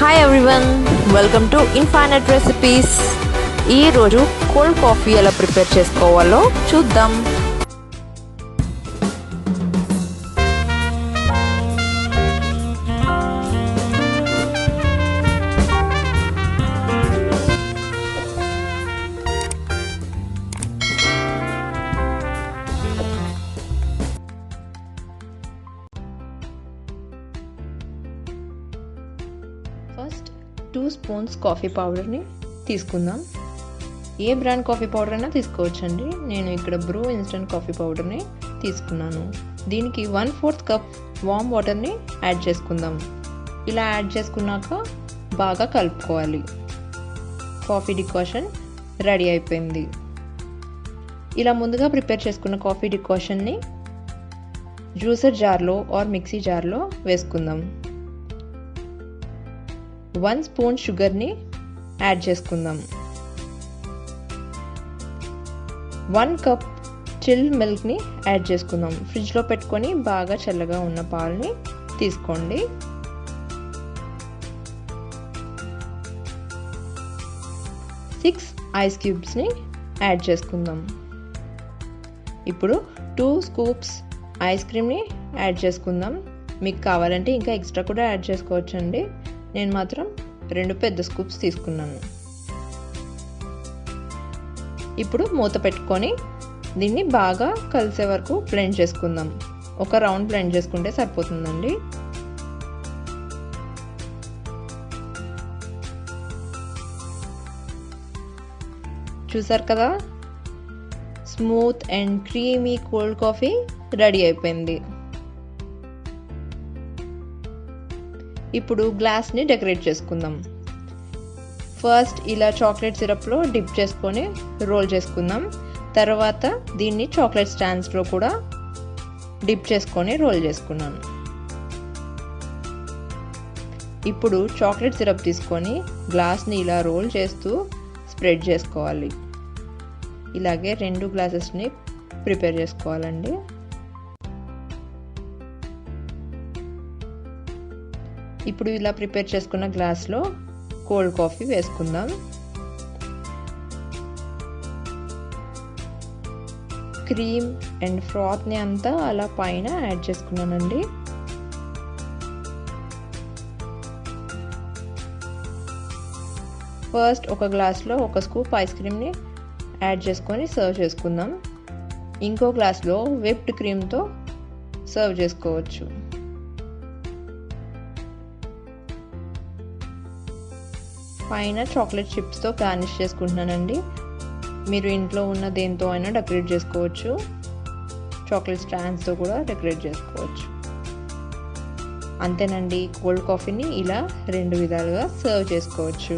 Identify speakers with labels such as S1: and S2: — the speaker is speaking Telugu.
S1: Hi everyone, welcome to infinite recipes. ఈరోజు కోల్డ్ కాఫీ ఎలా ప్రిపేర్ చేసుకోవాలో చూద్దాం. ఫస్ట్ 2 స్పూన్స్ కాఫీ పౌడర్ని తీసుకుందాం. ఏ బ్రాండ్ కాఫీ పౌడర్ అయినా తీసుకోవచ్చండి. నేను ఇక్కడ బ్రూ ఇన్స్టెంట్ కాఫీ పౌడర్ని తీసుకున్నాను. దీనికి 1/4 కప్ వామ్ వాటర్ని యాడ్ చేసుకుందాం. ఇలా యాడ్ చేసుకున్నాక బాగా కలుపుకోవాలి. కాఫీ డికాషన్ రెడీ అయిపోయింది. ఇలా ముందుగా ప్రిపేర్ చేసుకున్న కాఫీ డికాషన్ని జ్యూసర్ జార్లో ఆర్ మిక్సీ జార్లో వేసుకుందాం. 1 స్పూన్ షుగర్ని యాడ్ చేసుకుందాం. 1 కప్ చిల్ మిల్క్ని యాడ్ చేసుకుందాం. ఫ్రిడ్జ్లో పెట్టుకొని బాగా చల్లగా ఉన్న పాలని తీసుకోండి. సిక్స్ ఐస్ క్యూబ్స్ని యాడ్ చేసుకుందాం. ఇప్పుడు 2 స్కూప్స్ ఐస్ క్రీమ్ని యాడ్ చేసుకుందాం. మీకు కావాలంటే ఇంకా ఎక్స్ట్రా కూడా యాడ్ చేసుకోవచ్చండి. నేను మాత్రం 2 పెద్ద స్కూప్స్ తీసుకున్నాను. ఇప్పుడు మూత పెట్టుకొని దీన్ని బాగా కలిసే వరకు బ్లెండ్ చేసుకుందాం. ఒక రౌండ్ బ్లెండ్ చేసుకుంటే సరిపోతుందండి. చూసారు కదా, smooth and creamy cold coffee ready అయిపోయింది. ఇప్పుడు గ్లాస్ని డెకరేట్ చేసుకుందాం. ఫస్ట్ ఇలా చాక్లెట్ సిరప్లో డిప్ చేసుకొని రోల్ చేసుకుందాం. తర్వాత దీన్ని చాక్లెట్ స్టాండ్స్లో కూడా డిప్ చేసుకొని రోల్ చేసుకున్నాను. ఇప్పుడు చాక్లెట్ సిరప్ తీసుకొని గ్లాస్ని ఇలా రోల్ చేస్తూ స్ప్రెడ్ చేసుకోవాలి. ఇలాగే 2 గ్లాసెస్ని ప్రిపేర్ చేసుకోవాలండి. ఇప్పుడు ఇలా ప్రిపేర్ చేసుకున్న గ్లాస్లో కోల్డ్ కాఫీ వేసుకుందాం. క్రీమ్ అండ్ ఫ్రాత్ని అంతా అలా పైన యాడ్ చేసుకున్నానండి. ఫస్ట్ ఒక గ్లాస్లో 1 స్కూప్ ఐస్ క్రీమ్ని యాడ్ చేసుకొని సర్వ్ చేసుకుందాం. ఇంకో గ్లాస్లో విప్డ్ క్రీమ్తో సర్వ్ చేసుకోవచ్చు. పైన చాక్లెట్ చిప్స్తో గార్నిష్ చేసుకుంటున్నానండి. మీరు ఇంట్లో ఉన్న దేంతో అయినా డెకరేట్ చేసుకోవచ్చు. చాక్లెట్ స్టాండ్స్తో కూడా డెకరేట్ చేసుకోవచ్చు. అంతేనండి, కోల్డ్ కాఫీని ఇలా 2 విధాలుగా సర్వ్ చేసుకోవచ్చు.